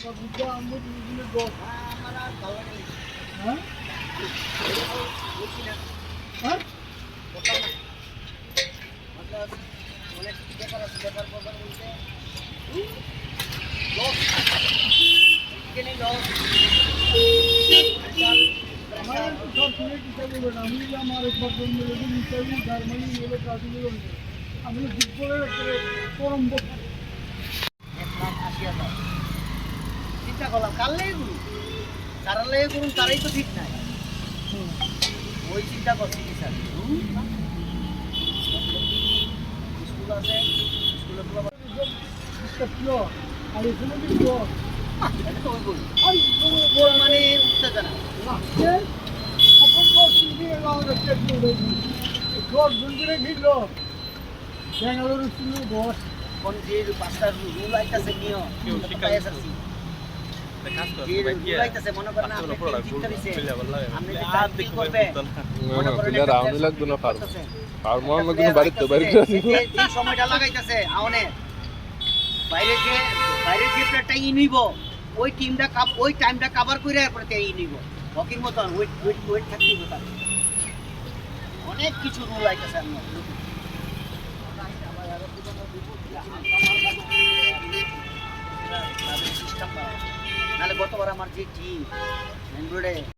আমার আর ভালো লাগে না। বলছি না করতাম না মতলব অনেক ব্যাপার আছে ব্যাপার বলতে লস এখানে লস আমার তো সব শুনে কি বলবেন আমি যে আমার উপার্জন মিলে ইত্যাদি জার্মানি মিলে কাজগুলো আমি ফুটবলের পরম বক্তা। 1,80,000 চিন্তা করলাম কার লেগে করুন যারা লেগে করুন তারাই তো ঠিক নাই ওই চিন্তা করছি কি স্যার স্কুল আছে স্কুলে আর এখানে কি জল এটা তো ওই বই আর বই মানে উত্তেজনা বেঙ্গালুরু ছিল বস কোন যে পাঁচটা রুল আইতাছে নিও পাইয়াছি যে রুল আইতাছে মনে করেন আপনি চিন্তা দিছে আপনি যে কাজ করবে মনে করেন প্লেয়ার আউনি লাগবে না ফার্ম আর মন লাগবে বাড়িতে বাইরে এই সময়টা লাগাইতাছে আউনে বাইরে যে প্লেয়ারটা নিব ওই টিমটা ওই টাইমটা কভার করে এরপরে তে নিব হকির মতন ওয়েট থাকতে হবে অনেক কিছু রুল আইতাছে আমি নাহলে গতবার আমার যে টিম বেঙ্গলোরে